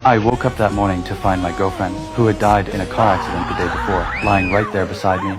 I woke up that morning to find my girlfriend, who had died in a car accident the day before, lying right there beside me.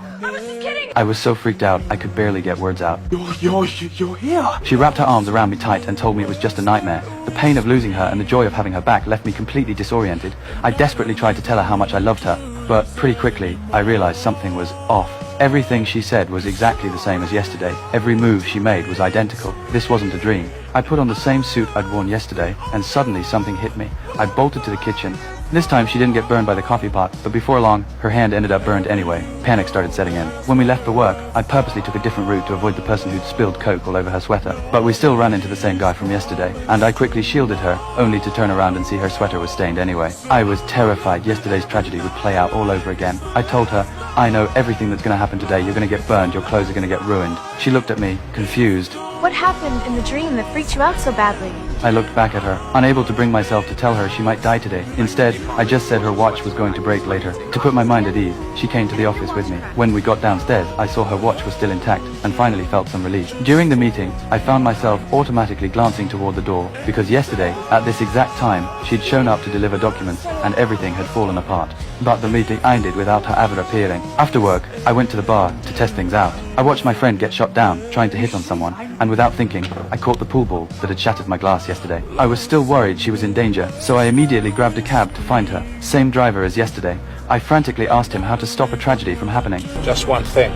I was so freaked out, I could barely get words out. You're here. She wrapped her arms around me tight and told me it was just a nightmare. The pain of losing her and the joy of having her back left me completely disoriented. I desperately tried to tell her how much I loved her, but pretty quickly, I realized something was off. Everything she said was exactly the same as yesterday. Every move she made was identical. This wasn't a dream. I put on the same suit I'd worn yesterday, and suddenly something hit me. I bolted to the kitchen. This time she didn't get burned by the coffee pot, but before long, her hand ended up burned anyway. Panic started setting in. When we left for work, I purposely took a different route to avoid the person who'd spilled Coke all over her sweater. But we still ran into the same guy from yesterday, and I quickly shielded her, only to turn around and see her sweater was stained anyway. I was terrified yesterday's tragedy would play out all over again. I told her, I know everything that's gonna happen today. You're gonna get burned, your clothes are gonna get ruined. She looked at me, confused. What happened in the dream that freaked you out so badly? I looked back at her, unable to bring myself to tell her she might die today. Instead, I just said her watch was going to break later. To put my mind at ease, she came to the office with me. When we got downstairs, I saw her watch was still intact and finally felt some relief. During the meeting, I found myself automatically glancing toward the door because yesterday, at this exact time, she'd shown up to deliver documents and everything had fallen apart. But the meeting ended without her ever appearing. After work, I went to the bar to test things out. I watched my friend get shot down, trying to hit on someone, and without thinking, I caught the pool ball that had shattered my glass yesterday. I was still worried she was in danger, so I immediately grabbed a cab to find her. Same driver as yesterday. I frantically asked him how to stop a tragedy from happening. Just one thing.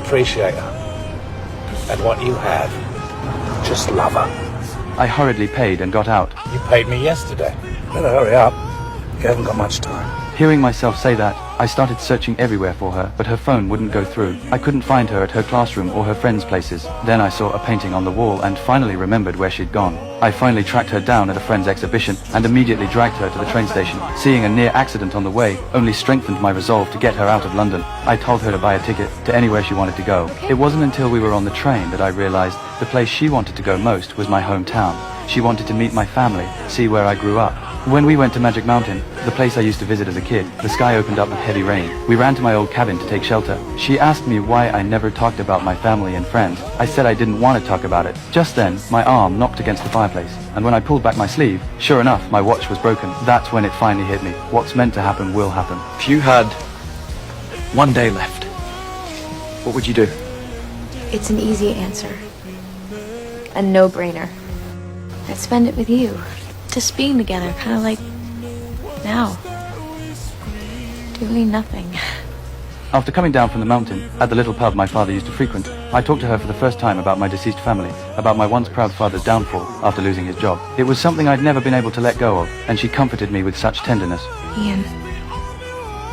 Appreciate her. And what you have. Just love her. I hurriedly paid and got out. You paid me yesterday. Better hurry up. You haven't got much time. Hearing myself say that, I started searching everywhere for her, but her phone wouldn't go through. I couldn't find her at her classroom or her friends' places. Then I saw a painting on the wall and finally remembered where she'd gone. I finally tracked her down at a friend's exhibition and immediately dragged her to the train station. Seeing a near accident on the way only strengthened my resolve to get her out of London. I told her to buy a ticket to anywhere she wanted to go. It wasn't until we were on the train that I realized the place she wanted to go most was my hometown. She wanted to meet my family, see where I grew up. When we went to Magic Mountain, the place I used to visit as a kid, the sky opened up with heavy rain. We ran to my old cabin to take shelter. She asked me why I never talked about my family and friends. I said I didn't want to talk about it. Just then, my arm knocked against the fireplace, and when I pulled back my sleeve, sure enough, my watch was broken. That's when it finally hit me. What's meant to happen will happen. If you had one day left, what would you do? It's an easy answer. A no-brainer. I'd spend it with you. Just being together, kind of like now. Doing nothing. After coming down from the mountain, at the little pub my father used to frequent, I talked to her for the first time about my deceased family, about my once proud father's downfall after losing his job. It was something I'd never been able to let go of, and she comforted me with such tenderness. Ian,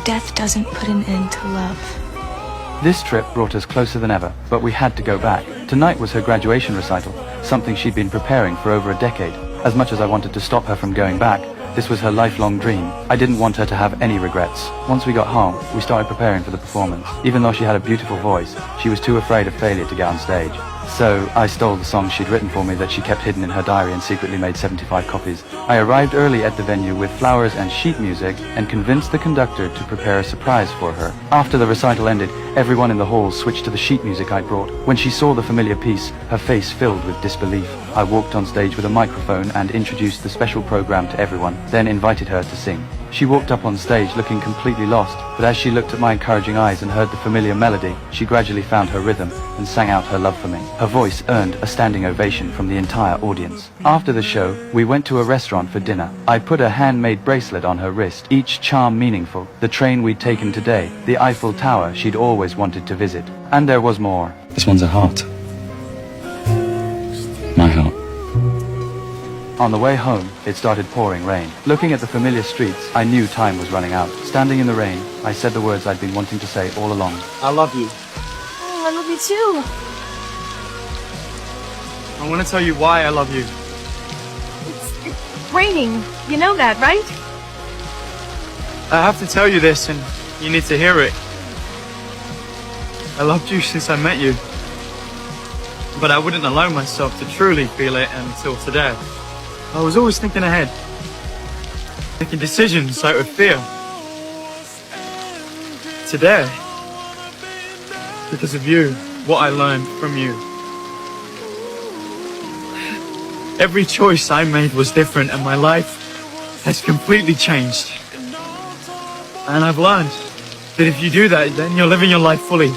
death doesn't put an end to love. This trip brought us closer than ever, but we had to go back. Tonight was her graduation recital, something she'd been preparing for over a decade. As much as I wanted to stop her from going back, this was her lifelong dream. I didn't want her to have any regrets. Once we got home, we started preparing for the performance. Even though she had a beautiful voice, she was too afraid of failure to get on stage. So I stole the songs she'd written for me that she kept hidden in her diary and secretly made 75 copies. I arrived early at the venue with flowers and sheet music and convinced the conductor to prepare a surprise for her. After the recital ended, everyone in the hall switched to the sheet music I brought. When she saw the familiar piece, her face filled with disbelief. I walked on stage with a microphone and introduced the special program to everyone, then invited her to sing. She walked up on stage looking completely lost, but as she looked at my encouraging eyes and heard the familiar melody, she gradually found her rhythm and sang out her love for me. Her voice earned a standing ovation from the entire audience. After the show, we went to a restaurant for dinner. I put a handmade bracelet on her wrist, each charm meaningful. The train we'd taken today, the Eiffel Tower she'd always wanted to visit. And there was more. This one's a heart. My heart. On the way home, it started pouring rain. Looking at the familiar streets, I knew time was running out. Standing in the rain, I said the words I'd been wanting to say all along. I love you. Oh, I love you too. I want to tell you why I love you. It's raining. You know that, right? I have to tell you this, and you need to hear it. I loved you since I met you. But I wouldn't allow myself to truly feel it until today. I was always thinking ahead, making decisions out of fear. Today, because of you, what I learned from you. Every choice I made was different, and my life has completely changed. And I've learned that if you do that, then you're living your life fully.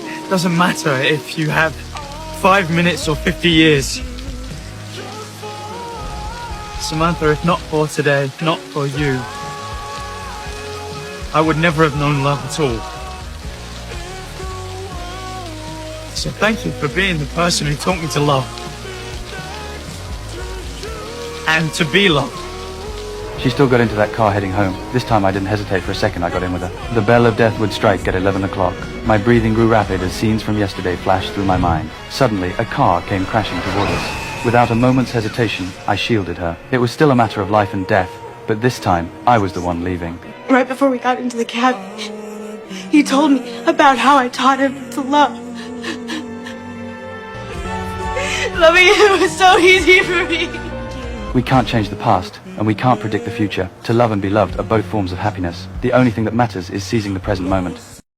It doesn't matter if you have 5 minutes or 50 years. Samantha, if not for today, not for you, I would never have known love at all. So thank you for being the person who taught me to love. And to be loved. She still got into that car heading home. This time I didn't hesitate for a second, I got in with her. The bell of death would strike at 11 o'clock. My breathing grew rapid as scenes from yesterday flashed through my mind. Suddenly, a car came crashing toward us. Without a moment's hesitation, I shielded her. It was still a matter of life and death, but this time, I was the one leaving. Right before we got into the cab, he told me about how I taught him to love. Loving him was so easy for me. We can't change the past, and we can't predict the future. To love and be loved are both forms of happiness. The only thing that matters is seizing the present moment.